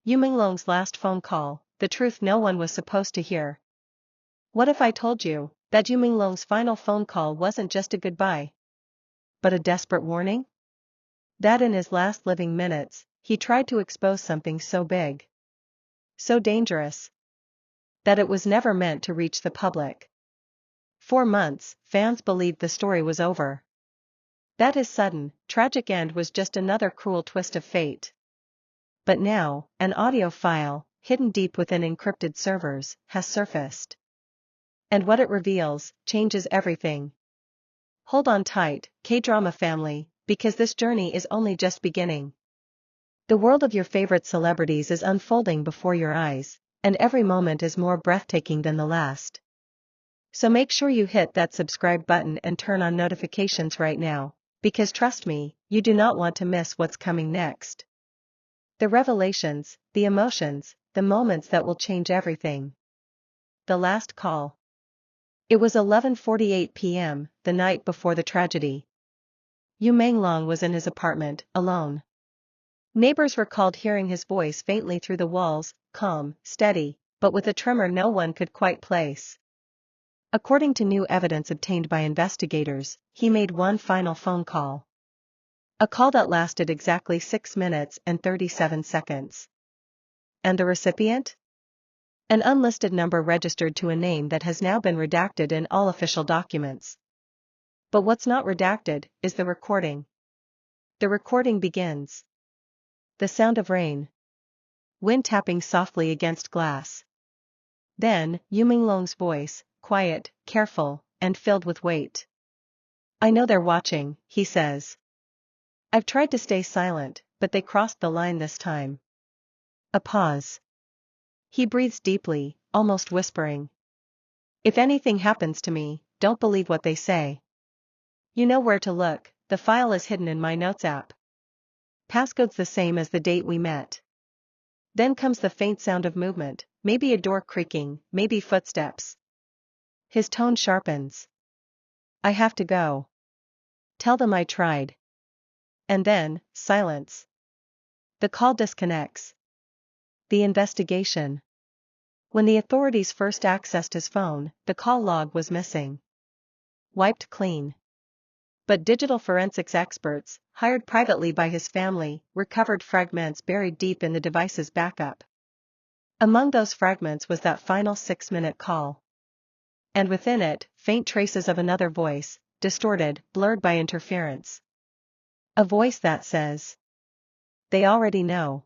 Yu Menglong's last phone call, the truth no one was supposed to hear. What if I told you that Yu Menglong's final phone call wasn't just a goodbye, but a desperate warning? That in his last living minutes, he tried to expose something so big, so dangerous, that it was never meant to reach the public. For months, fans believed the story was over, that his sudden, tragic end was just another cruel twist of fate. But now, an audio file, hidden deep within encrypted servers, has surfaced. And what it reveals changes everything. Hold on tight, K-drama family, because this journey is only just beginning. The world of your favorite celebrities is unfolding before your eyes, and every moment is more breathtaking than the last. So make sure you hit that subscribe button and turn on notifications right now, because trust me, you do not want to miss what's coming next. The revelations, the emotions, the moments that will change everything. The last call. It was 11:48 p.m., the night before the tragedy. Yu Menglong was in his apartment, alone. Neighbors recalled hearing his voice faintly through the walls, calm, steady, but with a tremor no one could quite place. According to new evidence obtained by investigators, he made one final phone call. A call that lasted exactly 6 minutes and 37 seconds. And the recipient? An unlisted number registered to a name that has now been redacted in all official documents. But what's not redacted is the recording. The recording begins. The sound of rain. Wind tapping softly against glass. Then, Yu Menglong's voice, quiet, careful, and filled with weight. I know they're watching, he says. I've tried to stay silent, but they crossed the line this time. A pause. He breathes deeply, almost whispering. If anything happens to me, don't believe what they say. You know where to look, the file is hidden in my notes app. Passcode's the same as the date we met. Then comes the faint sound of movement, maybe a door creaking, maybe footsteps. His tone sharpens. I have to go. Tell them I tried. And then, silence. The call disconnects. The investigation. When the authorities first accessed his phone, the call log was missing. Wiped clean. But digital forensics experts, hired privately by his family, recovered fragments buried deep in the device's backup. Among those fragments was that final 6-minute call. And within it, faint traces of another voice, distorted, blurred by interference. A voice that says, they already know.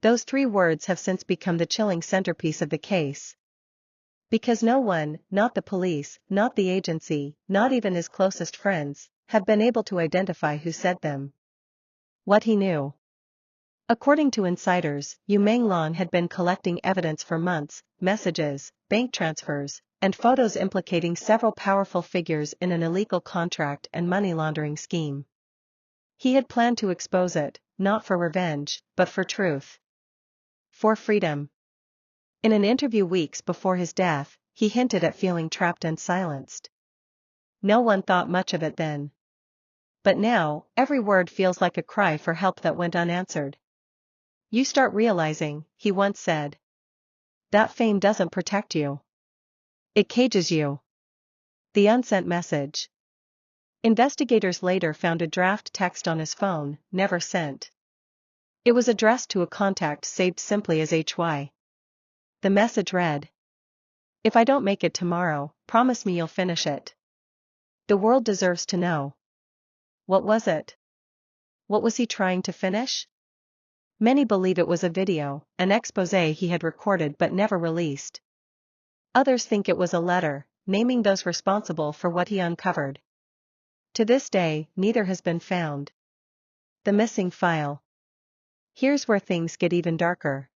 Those 3 words have since become the chilling centerpiece of the case. Because no one, not the police, not the agency, not even his closest friends, have been able to identify who said them. What he knew. According to insiders, Yu Menglong had been collecting evidence for months, messages, bank transfers, and photos implicating several powerful figures in an illegal contract and money laundering scheme. He had planned to expose it, not for revenge, but for truth. For freedom. In an interview weeks before his death, he hinted at feeling trapped and silenced. No one thought much of it then. But now, every word feels like a cry for help that went unanswered. You start realizing, he once said, that fame doesn't protect you. It cages you. The unsent message. Investigators later found a draft text on his phone, never sent. It was addressed to a contact saved simply as HY. The message read, if I don't make it tomorrow, promise me you'll finish it. The world deserves to know. What was it? What was he trying to finish? Many believe it was a video, an expose he had recorded but never released. Others think it was a letter, naming those responsible for what he uncovered. To this day, neither has been found. The missing file. Here's where things get even darker.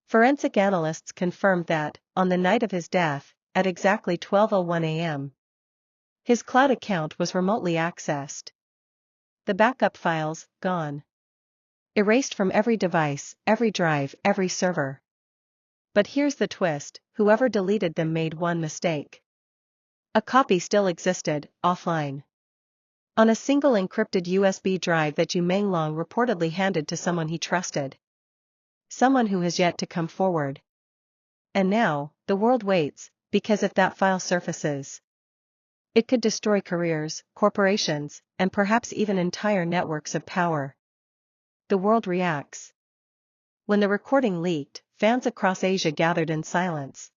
Forensic analysts confirmed that, on the night of his death, at exactly 12:01 a.m., his cloud account was remotely accessed. The backup files, gone. Erased from every device, every drive, every server. But here's the twist, whoever deleted them made one mistake. A copy still existed, offline. On a single encrypted USB drive that Yu Menglong reportedly handed to someone he trusted. Someone who has yet to come forward. And now, the world waits, because if that file surfaces, it could destroy careers, corporations, and perhaps even entire networks of power. The world reacts. When the recording leaked, fans across Asia gathered in silence.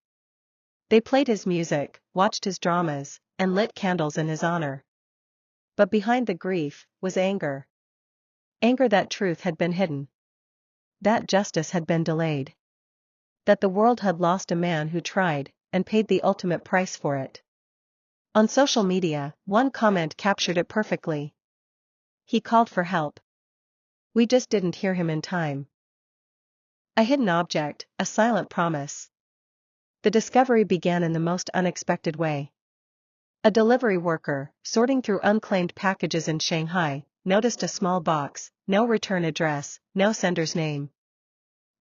They played his music, watched his dramas, and lit candles in his honor. But behind the grief was anger. Anger that truth had been hidden. That justice had been delayed. That the world had lost a man who tried, and paid the ultimate price for it. On social media, one comment captured it perfectly. He called for help. We just didn't hear him in time. A hidden object, a silent promise. The discovery began in the most unexpected way. A delivery worker, sorting through unclaimed packages in Shanghai, noticed a small box, no return address, no sender's name.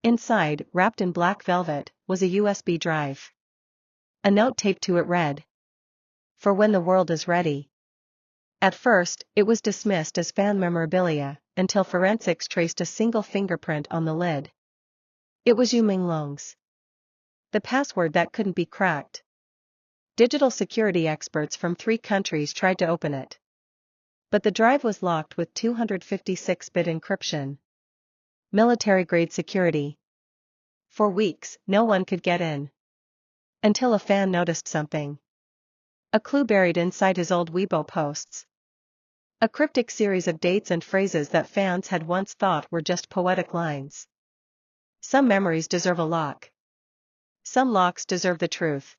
Inside, wrapped in black velvet, was a USB drive. A note taped to it read, "For when the world is ready." At first, it was dismissed as fan memorabilia, until forensics traced a single fingerprint on the lid. It was Yu Menglong's. The password that couldn't be cracked. Digital security experts from 3 countries tried to open it. But the drive was locked with 256-bit encryption. Military-grade security. For weeks, no one could get in. Until a fan noticed something. A clue buried inside his old Weibo posts. A cryptic series of dates and phrases that fans had once thought were just poetic lines. Some memories deserve a lock. Some locks deserve the truth.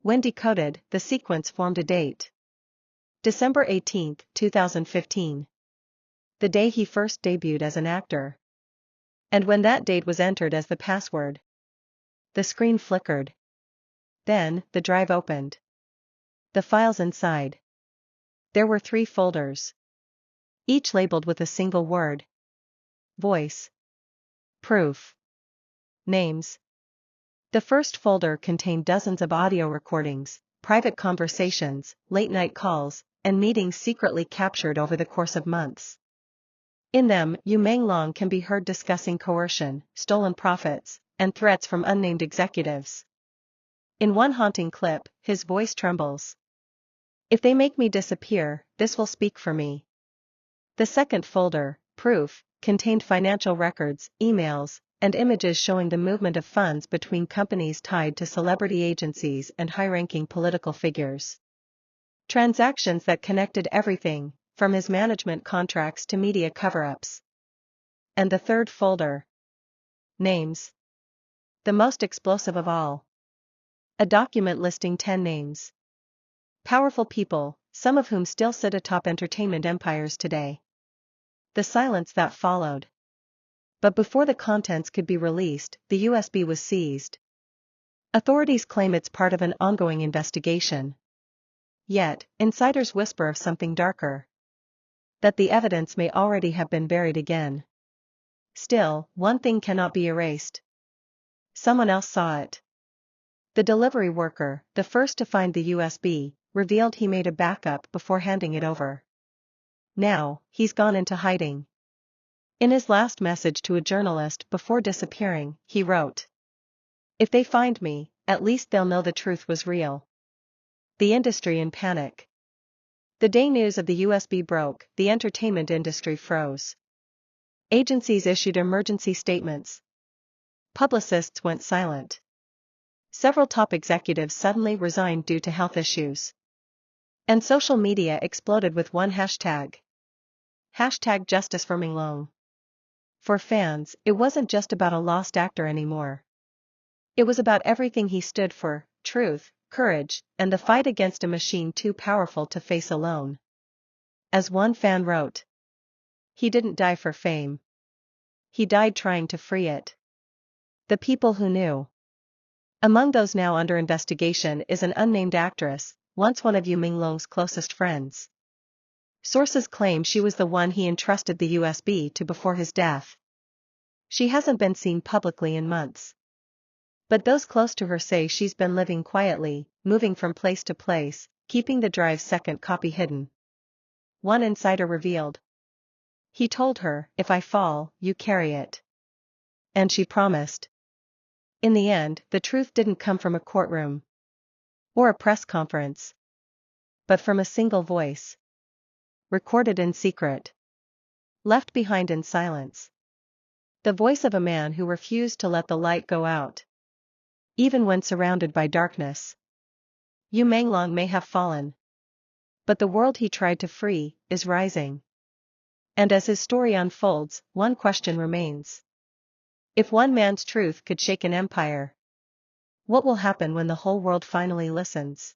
When decoded, the sequence formed a date. December 18, 2015. The day he first debuted as an actor. And when that date was entered as the password, the screen flickered. Then, the drive opened. The files inside. There were 3 folders. Each labeled with a single word. Voice. Proof. Names. The first folder contained dozens of audio recordings, private conversations, late-night calls, and meetings secretly captured over the course of months. In them, Yu Menglong can be heard discussing coercion, stolen profits, and threats from unnamed executives. In one haunting clip, his voice trembles. "If they make me disappear, this will speak for me." The second folder, Proof, contained financial records, emails, and images showing the movement of funds between companies tied to celebrity agencies and high-ranking political figures. Transactions that connected everything, from his management contracts to media cover-ups. And the third folder. Names. The most explosive of all. A document listing 10 names. Powerful people, some of whom still sit atop entertainment empires today. The silence that followed. But before the contents could be released, the USB was seized. Authorities claim it's part of an ongoing investigation. Yet, insiders whisper of something darker. That the evidence may already have been buried again. Still, one thing cannot be erased. Someone else saw it. The delivery worker, the first to find the USB, revealed he made a backup before handing it over. Now, he's gone into hiding. In his last message to a journalist before disappearing, he wrote, "If they find me, at least they'll know the truth was real." The industry in panic. The day news of the USB broke, the entertainment industry froze. Agencies issued emergency statements. Publicists went silent. Several top executives suddenly resigned due to health issues. And social media exploded with one hashtag. #JusticeForYumenglong. For fans, it wasn't just about a lost actor anymore. It was about everything he stood for: truth, courage, and the fight against a machine too powerful to face alone. As one fan wrote, "He didn't die for fame. He died trying to free it." The people who knew. Among those now under investigation is an unnamed actress, once one of Yu Menglong's closest friends. Sources claim she was the one he entrusted the USB to before his death. She hasn't been seen publicly in months. But those close to her say she's been living quietly, moving from place to place, keeping the drive's second copy hidden. One insider revealed. He told her, "If I fall, you carry it." And she promised. In the end, the truth didn't come from a courtroom or a press conference, but from a single voice, recorded in secret, left behind in silence. The voice of a man who refused to let the light go out, even when surrounded by darkness. Yu Menglong may have fallen, but the world he tried to free is rising. And as his story unfolds, one question remains. If one man's truth could shake an empire, what will happen when the whole world finally listens?